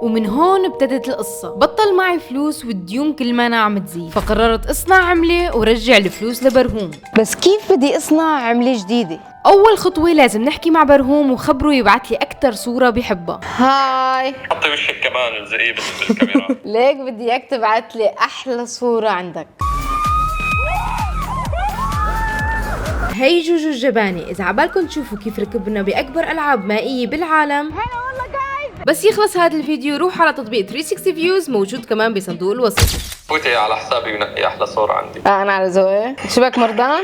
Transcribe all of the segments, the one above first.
ومن هون ابتدت القصة. بطل معي فلوس والديون كل ما عم تزيد، فقررت اصنع عملة ورجع الفلوس لبرهوم. بس كيف بدي اصنع عملة جديدة؟ اول خطوة لازم نحكي مع برهوم وخبره يبعت لي اكتر صورة بيحبها. هاي حطي وشك كمان الزقيه بس بالكاميرا. ليك بدي اياك تبعت لي احلى صورة عندك. هي جوجو الجباني، اذا عبالكم تشوفوا كيف ركبنا باكبر العاب مائية بالعالم بس يخلص هذا الفيديو روح على تطبيق 360 فيوز موجود كمان بصندوق الوصف. فوتي على حسابي ونقي احلى صورة عندي. انا على ذوقي. شبك مرضان؟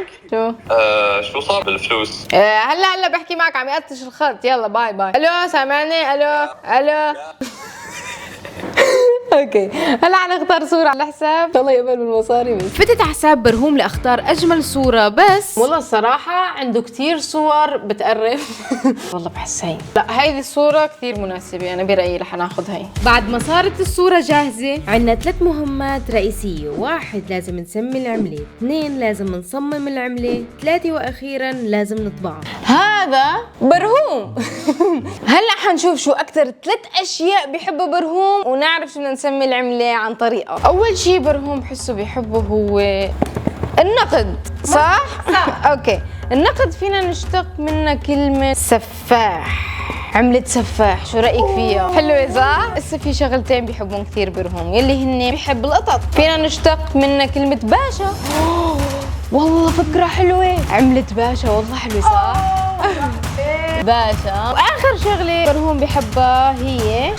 شو صار بالفلوس؟ هلا بحكي معك عم يقطش الخط. يلا باي باي. الو سامعني؟ الو اوكي هلا حنختار صورة على الحساب. الله يقبل بالمصاري. بس فتت على حساب برهوم لاختار اجمل صورة، بس والله الصراحة عنده كتير صور بتقرف. والله بحس هي لا هيدي الصورة كتير مناسبة. انا برأيي رح ناخذ هي. بعد ما صارت الصورة جاهزة عنا 3 مهمات رئيسية. 1 لازم نسمي العملة، 2 لازم نصمم العملة، 3 واخيرا لازم نطبعها. هذا برهوم. هلا حنشوف شو اكثر 3 اشياء بيحبوا برهوم ونعرف شو بدنا نسمي العملة عن طريقه. اول شيء برهوم بحسه بيحبه هو النقد. صح؟ اوكي النقد فينا نشتق منها كلمة سفاح. عملة سفاح شو رأيك فيها؟ حلوة صح؟ هسه في شغلتين بيحبون كثير برهوم يلي هن بيحب القطط. فينا نشتق منها كلمة باشا. والله فكرة حلوة. عملة باشا والله حلوة صح؟ باشا. واخر شغلة برهوم بيحبها هي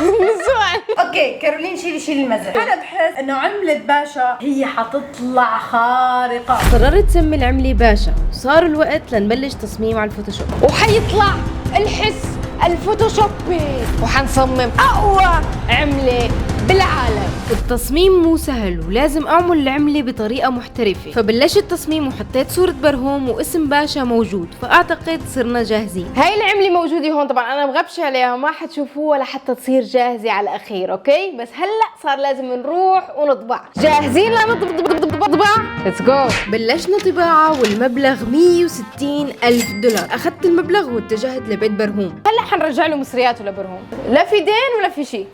نسوان. اوكي كارولين شيلي المزح. انا بحس انه عملة باشا هي حتطلع خارقة. قررت تسمي العملة باشا، وصار الوقت لنبلش تصميم على الفوتوشوب. وحيطلع الحس الفوتوشوبي وحنصمم اقوى عملة بالعالم. التصميم مو سهل ولازم اعمل العملة بطريقة محترفة، فبلشت تصميم وحطيت صورة برهوم واسم باشا موجود، فاعتقد صرنا جاهزين. هاي العملة موجودة هون. طبعا انا مغبش عليها ما حتشوفوها لحتى تصير جاهزة على الاخير. اوكي بس هلا صار لازم نروح ونطبع. جاهزين لنطبع؟ ليتس جو. بلشنا طباعة والمبلغ 160,000 دولار. اخذت المبلغ واتجهت لبيت برهوم. هلا حنرجع له مصرياته لبرهوم. لا في دين ولا في شيء.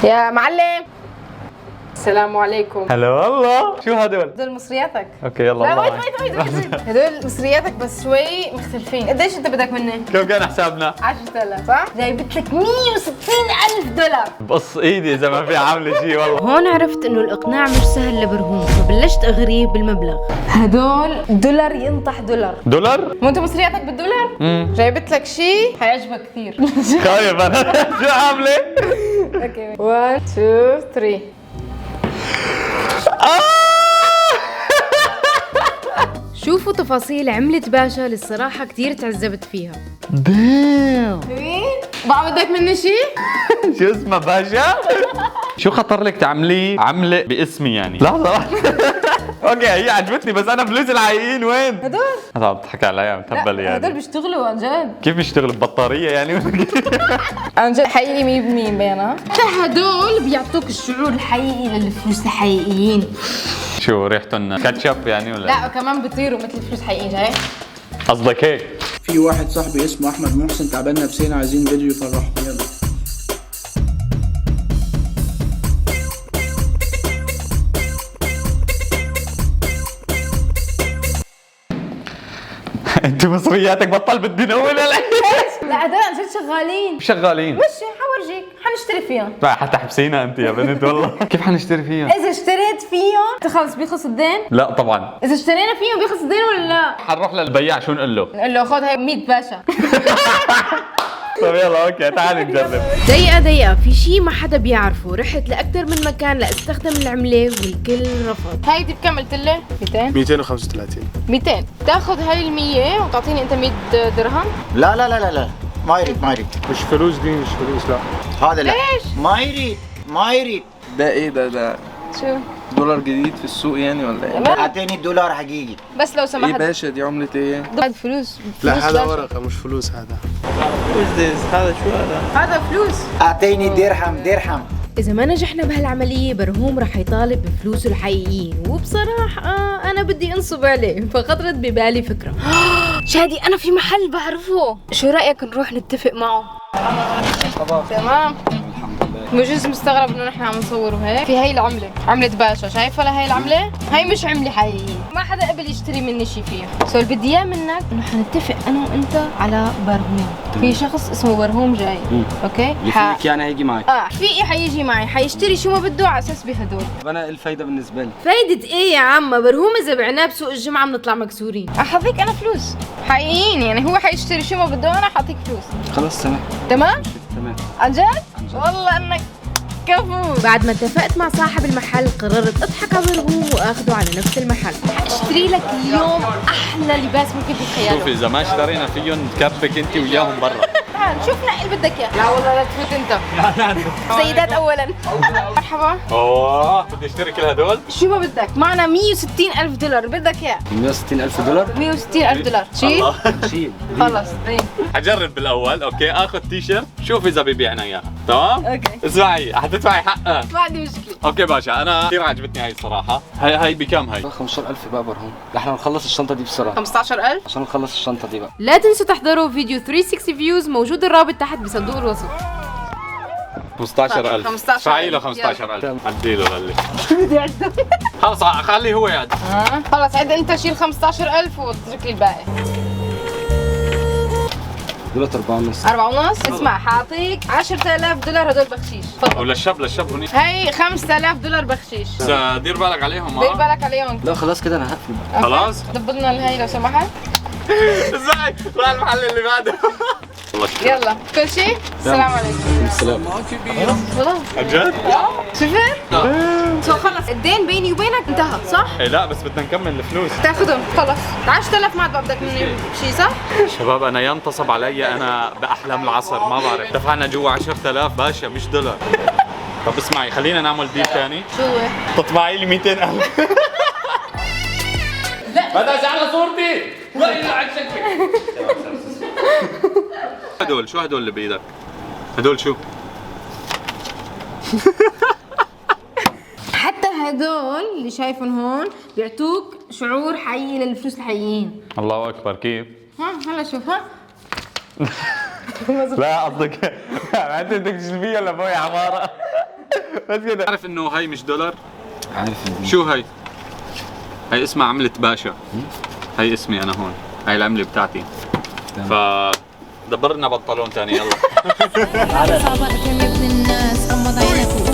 يا معلم السلام عليكم. هلا والله شو هدول؟ هدول مصرياتك. اوكي يلا لا الله ويت. هدول مصرياتك بس شوي مختلفين. قديش انت بدك مني؟ كم كان حسابنا؟ 10,000 صح؟ جايبت لك 160,000 دولار. بقص ايدي اذا ما في عامله شيء والله. هون عرفت انه الاقناع مش سهل لبرهوم، فبلشت اغريه بالمبلغ. هدول دولار ينطح دولار. دولار؟ مو انت مصرياتك بالدولار؟ جايبت لك شيء حيعجبك كثير. خايف انا. شو عامله؟ اوكي 1 2 3. شوفوا تفاصيل عملة باشا اللي الصراحة كتير تعذبت فيها. دام مين؟ بقى بدك مني شيء؟ شو اسمه باشا؟ شو خطر لك تعمليه عمله باسمي يعني؟ لحظة اوكي هي عجبتني بس انا فلوس الحقيقيين وين؟ هدول؟ هذا عم تضحك علي عم تهبل هدول يعني. بيشتغلوا عن جد. كيف بيشتغل ببطارية يعني؟ عن جد حقيقي 100% بينا. هدول بيعطوك الشعور الحقيقي للفلوس الحقيقيين. شو ريحتهم كاتشب يعني ولا؟ لا وكمان بيطيروا مثل الفلوس الحقيقيين. جاي قصدك هيك؟ في واحد صاحبي اسمه احمد محسن تعبان نفسيا عايزين فيديو يفرحه. يلا انت مصرياتك بطل بدي نقول لا هدول عن جد شغالين. شغالين مش حورجيك حنشتري فيهم. لا حتى حبسينا انت يا بنت والله. كيف حنشتري فيها؟ اذا اشتريت فيهم تخلص بيخلص الدين. لا طبعا. اذا اشترينا فيهم بيخلص الدين ولا لا؟ حنروح للبياع شو نقول له؟ نقول له خذ هاي 100 باشا. طيب يلا اوكي تعالي نجرب. دقيقة في شي ما حدا بيعرفه. رحت لأكتر من مكان لأستخدم العملة والكل رفض. هاي دي بكم قلت له؟ 200 235. 200 تاخذ هاي ال 100 وتعطيني انت 100 درهم. لا لا لا لا لا ما يريد ما يريد. مش فلوس دي مش فلوس لا. هذا لا ليش؟ ما يريد ما يريد. ده ايه ده شو؟ دولار جديد في السوق يعني ولا ايه؟ اعطيني الدولار حقيقي. بس لو ايه سمحت باشا دي عملة ايه؟ هذا فلوس. لا فلوس هذا باشا. ورقة مش فلوس هذا. هذا شو هذا؟ هذا فلوس. اعطيني درهم. إذا ما نجحنا بهالعملية برهوم رح يطالب بفلوسه الحقيقيين، وبصراحة أنا بدي أنصب عليه، فخطرت ببالي فكرة. شادي انا في محل بعرفه، شو رأيك نروح نتفق معه؟ تمام. بجوز مستغرب انه نحن عم نصور وهيك. في هي العملة، عملة باشا، شايفة لهي العملة؟ هي مش عملة حقيقية، ما حدا قبل يشتري مني شي فيها. سو اللي بدي اياه منك انه حنتفق انا وانت على برهوم. في شخص اسمه برهوم جاي، اوكي؟ فيك يعني هيجي معي. رفيقي حيجي معي، حيشتري شو ما بده على اساس بهدول. انا ايه الفايدة بالنسبة لي؟ فايدة ايه يا عم؟ برهوم اذا بعناه بسوق الجمعة بنطلع مكسورين. احظيك انا فلوس حقيقيين، يعني هو حيشتري شو ما بده وانا حاعطيك فلوس. خلاص تمام. تمام؟ تمام. عن جد؟ والله انك كفو. بعد ما اتفقت مع صاحب المحل قررت اضحك على برهوم واخده على نفس المحل. اشتري لك اليوم احلى لباس ممكن تتخيله. شوفي اذا ما اشترينا فيهم نكبك انت وياهم برا. تعال شوف نقي اللي بدك اياه. لا والله لا تفوت انت. سيدات اولا. مرحبا. اوه بدي اشتري كل هدول؟ شو ما بدك؟ معنا 160,000 دولار، بدك اياه؟ 160,000 دولار؟ 160,000 دولار. شيل؟ شيل. خلص ايه. حجرب بالاول، اوكي، اخذ تي شيرت، شوف اذا بيبيعنا اياها، تمام؟ اوكي. اسمعي حتدفعي حقها. ما عندي مشكلة. اوكي باشا، انا كثير عجبتني هاي الصراحة. هاي بكم هاي؟ 15,000 بقى برهون. احنا نخلص الشنطة دي بسرعة 15,000؟ عشان نخلص الشنطة دي بقى. لا تنسوا تحضروا فيديو 360 فيوز، موجود الرابط تحت بصندوق الوصف. 15,000. 15,000. فعي له 15,000. عديله للي خلص خليه هو يعد. خلص عد انت، شيل 15,000 واترك لي الباقي. دولار 4.5. 4.5. اسمع حاعطيك 10,000 دولار هدول بخشيش. تفضل. وللشاب هونيك. هي 5,000 دولار بخشيش. بس دير بالك عليهم. دير بالك عليهم. لا خلاص كده انا هقفل بقى. خلاص؟ دبرنا الهي لو سمحت. ازاي؟ روح المحل اللي بعده. يلا كل شيء. السلام عليكم. السلام. خلاص. عن جد؟ شفت؟ سو خلص الدين بيني وبينك انتهى صح؟ ايه لا بس بدنا نكمل الفلوس. تاخذهم خلص. 10,000 ما عاد بدك مني شيء صح؟ شباب انا ينتصب علي انا باحلام العصر، ما بعرف دفعنا جوا 10,000 باشا مش دولار. طب اسمعي خلينا نعمل ديل ثاني. شو هو؟ تطبعي لي 200,000. لا بدأ على صورتي. وين عن شكلك؟ هدول شو هدول اللي بايدك؟ هدول شو؟ حتى هدول اللي شايفهم هون بيعطوك شعور حقيقي للفلوس الحقيقيين. الله اكبر كيف؟ ها هلا شوف ها. لا قصدك انت بدك تجلبيه لابوي عماره. بس كده. عارف انه هاي مش دولار؟ عارف. شو هاي؟ هاي اسمها عملة باشا. هاي اسمي انا هون، هاي العملة بتاعتي. ف دبر لنا بنطلون ثاني يلا. صعبة يا ابن الناس، غمض عينك